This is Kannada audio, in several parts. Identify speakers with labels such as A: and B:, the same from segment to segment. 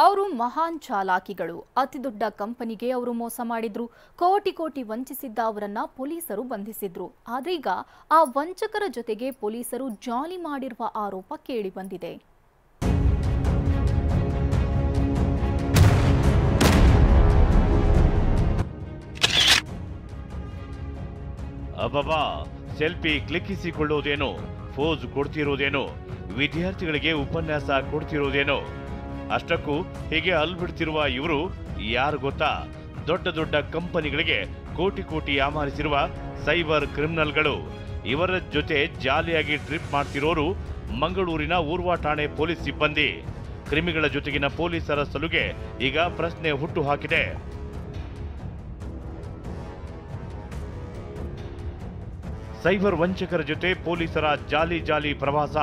A: ಅವರು ಮಹಾನ್ ಚಾಲಾಕಿಗಳು. ಅತಿದೊಡ್ಡ ಕಂಪನಿಗೆ ಅವರು ಮೋಸ ಮಾಡಿದ್ರು. ಕೋಟಿ ಕೋಟಿ ವಂಚಿಸಿದ್ದ ಅವರನ್ನ ಪೊಲೀಸರು ಬಂಧಿಸಿದ್ರು. ಆದ್ರೀಗ ಆ ವಂಚಕರ ಜೊತೆಗೆ ಪೊಲೀಸರು ಜಾಲಿ ಮಾಡಿರುವ ಆರೋಪ ಕೇಳಿ ಬಂದಿದೆ.
B: ಅಬ್ಬಬ್ಬಾ, ಸೆಲ್ಫಿ ಕ್ಲಿಕ್ಕಿಸಿಕೊಳ್ಳುವುದೇನೋ, ಫೋಸ್ ಕೊಡ್ತಿರೋದೇನೋ, ವಿದ್ಯಾರ್ಥಿಗಳಿಗೆ ಉಪನ್ಯಾಸ ಕೊಡ್ತಿರೋದೇನೋ, ಅಷ್ಟಕ್ಕೂ ಹೀಗೆ ಅಲ್ಬಿಡ್ತಿರುವ ಇವರು ಯಾರು ಗೊತ್ತಾ? ದೊಡ್ಡ ದೊಡ್ಡ ಕಂಪನಿಗಳಿಗೆ ಕೋಟಿ ಕೋಟಿ ಯಾಮಾರಿಸಿರುವ ಸೈಬರ್ ಕ್ರಿಮಿನಲ್ಗಳು. ಇವರ ಜೊತೆ ಜಾಲಿಯಾಗಿ ಟ್ರಿಪ್ ಮಾಡ್ತಿರೋರು ಮಂಗಳೂರಿನ ಊರ್ವ ಠಾಣೆ ಪೊಲೀಸ್ ಸಿಬ್ಬಂದಿ. ಕ್ರಿಮಿಗಳ ಜೊತೆಗಿನ ಪೊಲೀಸರ ಸಲುಗೆ ಈಗ ಪ್ರಶ್ನೆ ಹುಟ್ಟು ಹಾಕಿದೆ. ಸೈಬರ್ ವಂಚಕರ ಜೊತೆ ಪೊಲೀಸರ ಜಾಲಿ ಜಾಲಿ ಪ್ರವಾಸ.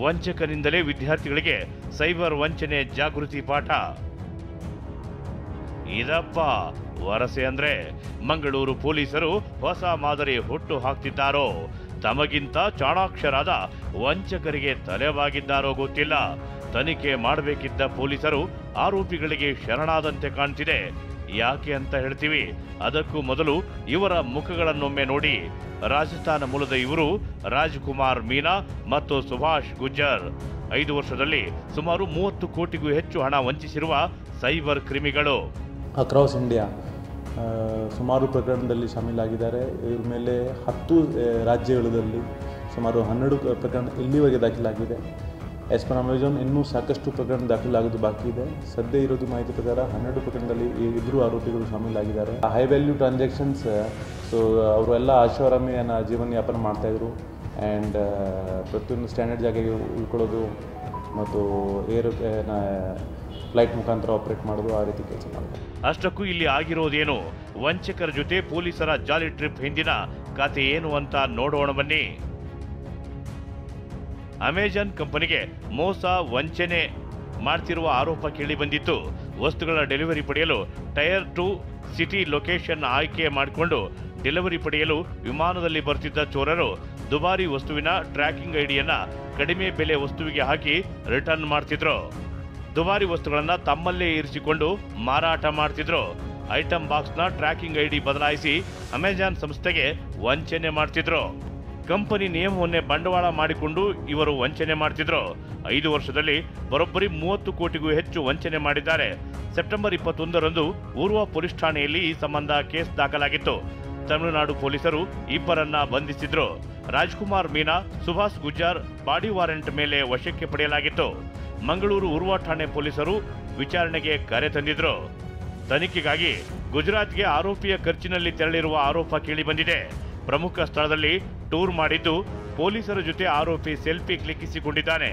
B: ವಂಚಕನಿಂದಲೇ ವಿದ್ಯಾರ್ಥಿಗಳಿಗೆ ಸೈಬರ್ ವಂಚನೆ ಜಾಗೃತಿ ಪಾಠ. ಇದಪ್ಪ ವರಸೆ ಅಂದ್ರೆ ಮಂಗಳೂರು ಪೊಲೀಸರು ಹೊಸ ಮಾದರಿ ಹುಟ್ಟು ಹಾಕ್ತಿದ್ದಾರೋ, ತಮಗಿಂತ ಚಾಣಾಕ್ಷರಾದ ವಂಚಕರಿಗೆ ತಲೆಬಾಗಿದ್ದಾರೋ ಗೊತ್ತಿಲ್ಲ. ತನಿಖೆ ಮಾಡಬೇಕಿದ್ದ ಪೊಲೀಸರು ಆರೋಪಿಗಳಿಗೆ ಶರಣಾದಂತೆ ಕಾಣ್ತಿದೆ. ಯಾಕೆ ಅಂತ ಹೇಳ್ತೀವಿ. ಅದಕ್ಕೂ ಮೊದಲು ಇವರ ಮುಖಗಳನ್ನೊಮ್ಮೆ ನೋಡಿ. ರಾಜಸ್ಥಾನ ಮೂಲದ ಇವರು ರಾಜ್ಕುಮಾರ್ ಮೀನಾ ಮತ್ತು ಸುಭಾಷ್ ಗುಜ್ಜರ್. 5 ವರ್ಷದಲ್ಲಿ ಸುಮಾರು 30 ಕೋಟಿಗೂ ಹೆಚ್ಚು ಹಣ ವಂಚಿಸಿರುವ ಸೈಬರ್ ಕ್ರಿಮಿಗಳು.
C: ಅಕ್ರಾಸ್ ಇಂಡಿಯಾ ಸುಮಾರು ಪ್ರಕರಣದಲ್ಲಿ ಶಾಮೀಲಾಗಿದ್ದಾರೆ. ಇವ್ರ ಮೇಲೆ 10 ರಾಜ್ಯಗಳಲ್ಲಿ ಸುಮಾರು 12 ಪ್ರಕರಣ ಇಲ್ಲಿವರೆಗೆ ದಾಖಲಾಗಿದೆ. ಆಸ್ ಪರ್ ಅಮೆಜಾನ್ ಇನ್ನೂ ಸಾಕಷ್ಟು ಪ್ರಕರಣ ದಾಖಲಾಗೋದು ಬಾಕಿ ಇದೆ. ಸದ್ಯ ಇರೋದು ಮಾಹಿತಿ ಪ್ರಕಾರ 12 ಪ್ರಕರಣದಲ್ಲಿ ಇಬ್ಬರು ಆರೋಪಿಗಳು ಶಾಮೀಲಾಗಿದ್ದಾರೆ. ಹೈ ವ್ಯಾಲ್ಯೂ ಟ್ರಾನ್ಸಾಕ್ಷನ್ಸ್, ಸೊ ಅವರೆಲ್ಲ ಆಶಾರಾಮಿಯನ್ನು ಜೀವನ ಯಾಪನ ಮಾಡ್ತಾಯಿದ್ರು. ಆ್ಯಂಡ್ ಪ್ರತಿಯೊಂದು ಸ್ಟ್ಯಾಂಡರ್ಡ್ ಜಾಗೆಗೆ ಉಳ್ಕೊಳ್ಳೋದು ಮತ್ತು ಫ್ಲೈಟ್ ಮುಖಾಂತರ ಆಪರೇಟ್ ಮಾಡೋದು, ಆ ರೀತಿ ಕೆಲಸ ಮಾಡೋದು.
B: ಅಷ್ಟಕ್ಕೂ ಇಲ್ಲಿ ಆಗಿರೋದೇನು? ವಂಚಕರ ಜೊತೆ ಪೊಲೀಸರ ಜಾಲಿ ಟ್ರಿಪ್ ಹಿಂದಿನ ಕತೆ ಏನು ಅಂತ ನೋಡೋಣ ಬನ್ನಿ. ಅಮೆಜಾನ್ ಕಂಪನಿಗೆ ಮೋಸ ವಂಚನೆ ಮಾಡ್ತಿರುವ ಆರೋಪ ಕೇಳಿ ಬಂದಿತ್ತು. ವಸ್ತುಗಳ ಡೆಲಿವರಿ ಪಡೆಯಲು ಟೈರ್ 2 ಸಿಟಿ ಲೊಕೇಶನ್ ಆಯ್ಕೆ ಮಾಡಿಕೊಂಡು ಡೆಲಿವರಿ ಪಡೆಯಲು ವಿಮಾನದಲ್ಲಿ ಬರ್ತಿದ್ದ ಚೋರರು ದುಬಾರಿ ವಸ್ತುವಿನ ಟ್ರ್ಯಾಕಿಂಗ್ ಐಡಿಯನ್ನ ಕಡಿಮೆ ಬೆಲೆ ವಸ್ತುವಿಗೆ ಹಾಕಿ ರಿಟರ್ನ್ ಮಾಡ್ತಿದ್ರು. ದುಬಾರಿ ವಸ್ತುಗಳನ್ನ ತಮ್ಮಲ್ಲೇ ಇರಿಸಿಕೊಂಡು ಮಾರಾಟ ಮಾಡ್ತಿದ್ರು. ಐಟಮ್ ಬಾಕ್ಸ್ನ ಟ್ರ್ಯಾಕಿಂಗ್ ಐಡಿ ಬದಲಾಯಿಸಿ ಅಮೆಜಾನ್ ಸಂಸ್ಥೆಗೆ ವಂಚನೆ ಮಾಡ್ತಿದ್ರು. ಕಂಪನಿ ನಿಯಮವನ್ನೇ ಬಂಡವಾಳ ಮಾಡಿಕೊಂಡು ಇವರು ವಂಚನೆ ಮಾಡ್ತಿದ್ರು. 5 ವರ್ಷದಲ್ಲಿ ಬರೋಬ್ಬರಿ 30 ಕೋಟಿಗೂ ಹೆಚ್ಚು ವಂಚನೆ ಮಾಡಿದ್ದಾರೆ. ಸೆಪ್ಟೆಂಬರ್ 21ರಂದು ಊರ್ವ ಪೊಲೀಸ್ ಠಾಣೆಯಲ್ಲಿ ಈ ಸಂಬಂಧ ಕೇಸ್ ದಾಖಲಾಗಿತ್ತು. ತಮಿಳುನಾಡು ಪೊಲೀಸರು ಇಬ್ಬರನ್ನ ಬಂಧಿಸಿದ್ರು. ರಾಜ್ಕುಮಾರ್ ಮೀನಾ, ಸುಭಾಷ್ ಗುಜ್ಜರ್ ಬಾಡಿ ವಾರೆಂಟ್ ಮೇಲೆ ವಶಕ್ಕೆ ಪಡೆಯಲಾಗಿತ್ತು. ಮಂಗಳೂರು ಊರ್ವ ಠಾಣೆ ಪೊಲೀಸರು ವಿಚಾರಣೆಗೆ ಕರೆ ತಂದಿದ್ರು. ತನಿಖೆಗಾಗಿ ಗುಜರಾತ್ಗೆ ಆರೋಪಿಯ ಖರ್ಚಿನಲ್ಲಿ ತೆರಳಿರುವ ಆರೋಪ ಕೇಳಿ ಬಂದಿದೆ. ಪ್ರಮುಖ ಸ್ಥಳದಲ್ಲಿ ಟೂರ್ ಮಾಡಿದ್ದು ಪೊಲೀಸರ ಜೊತೆ ಆರೋಪಿ ಸೆಲ್ಫಿ ಕ್ಲಿಕ್ಕಿಸಿಕೊಂಡಿದ್ದಾನೆ.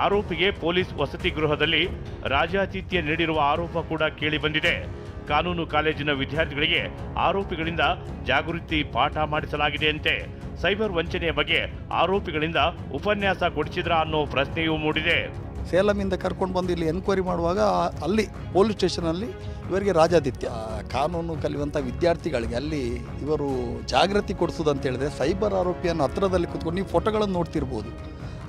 B: ಆರೋಪಿಗೆ ಪೊಲೀಸ್ ವಸತಿ ಗೃಹದಲ್ಲಿ ರಾಜಾತಿಥ್ಯ ನೀಡಿರುವ ಆರೋಪ ಕೂಡ ಕೇಳಿ ಬಂದಿದೆ. ಕಾನೂನು ಕಾಲೇಜಿನ ವಿದ್ಯಾರ್ಥಿಗಳಿಗೆ ಆರೋಪಿಗಳಿಂದ ಜಾಗೃತಿ ಪಾಠ ಮಾಡಿಸಲಾಗಿದೆಯಂತೆ. ಸೈಬರ್ ವಂಚನೆಯ ಬಗ್ಗೆ ಆರೋಪಿಗಳಿಂದ ಉಪನ್ಯಾಸ ಕೊಡಿಸಿದ್ರಾ ಅನ್ನೋ ಪ್ರಶ್ನೆಯೂ ಮೂಡಿದೆ.
D: ಸೇಲಮಿಂದ ಕರ್ಕೊಂಡು ಬಂದು ಇಲ್ಲಿ ಎನ್ಕ್ವೈರಿ ಮಾಡುವಾಗ ಅಲ್ಲಿ ಪೊಲೀಸ್ ಸ್ಟೇಷನಲ್ಲಿ ಇವರಿಗೆ ರಾಜಾದಿತ್ಯ. ಕಾನೂನು ಕಲಿಯುವಂಥ ವಿದ್ಯಾರ್ಥಿಗಳಿಗೆ ಅಲ್ಲಿ ಇವರು ಜಾಗೃತಿ ಕೊಡಿಸೋದಂತ ಹೇಳಿದ್ರೆ ಸೈಬರ್ ಆರೋಪಿಯನ್ನು ಹತ್ತಿರದಲ್ಲಿ ಕೂತ್ಕೊಂಡು ನೀವು ಫೋಟೋಗಳನ್ನು ನೋಡ್ತಿರ್ಬೋದು.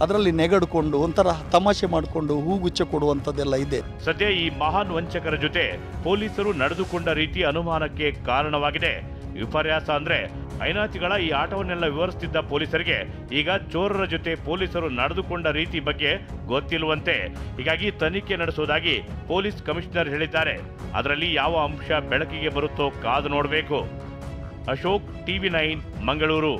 D: ಅದರಲ್ಲಿ ನೆಗಡ್ಕೊಂಡು ಒಂಥರ ತಮಾಷೆ ಮಾಡಿಕೊಂಡು ಹೂಗುಚ್ಚ ಕೊಡುವಂಥದ್ದೆಲ್ಲ ಇದೆ.
B: ಸದ್ಯ ಈ ಮಹಾನ್ ವಂಚಕರ ಜೊತೆ ಪೊಲೀಸರು ನಡೆದುಕೊಂಡ ರೀತಿ ಅನುಮಾನಕ್ಕೆ ಕಾರಣವಾಗಿದೆ. ವಿಪರ್ಯಾಸ ಅಂದ್ರೆ ಐನಾತಿಗಳ ಈ ಆಟವನ್ನೆಲ್ಲ ವಿವರಿಸುತ್ತಿದ್ದ ಪೊಲೀಸರಿಗೆ ಈಗ ಚೋರರ ಜೊತೆ ಪೊಲೀಸರು ನಡೆದುಕೊಂಡ ರೀತಿ ಬಗ್ಗೆ ಗೊತ್ತಿಲ್ಲವಂತೆ. ಹೀಗಾಗಿ ತನಿಖೆ ನಡೆಸುವುದಾಗಿ ಪೊಲೀಸ್ ಕಮಿಷನರ್ ಹೇಳಿದ್ದಾರೆ. ಅದರಲ್ಲಿ ಯಾವ ಅಂಶ ಬೆಳಕಿಗೆ ಬರುತ್ತೋ ಕಾದು ನೋಡಬೇಕು. ಅಶೋಕ್, TV9 ಮಂಗಳೂರು.